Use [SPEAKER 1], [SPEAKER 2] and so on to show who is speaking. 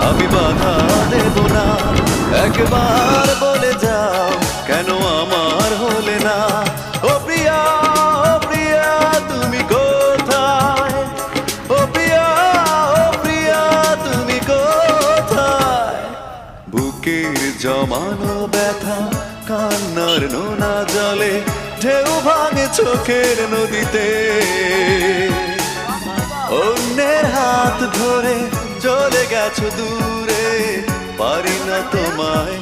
[SPEAKER 1] আমি বাধা দেব না, একবার বলে যাও কেন আমার হলে না। ও প্রিয়া, ও প্রিয়া তুমি কোথায়, ও প্রিয়া, ও প্রিয়া তুমি কোথায়। বুকের জমানো ব্যথা কান্নার নোনা জলে ঢেউ ভাঙে চোখের নদীতে। অন্যের হাত ধরে চলে গেছো দূরে, পারি না তোমায়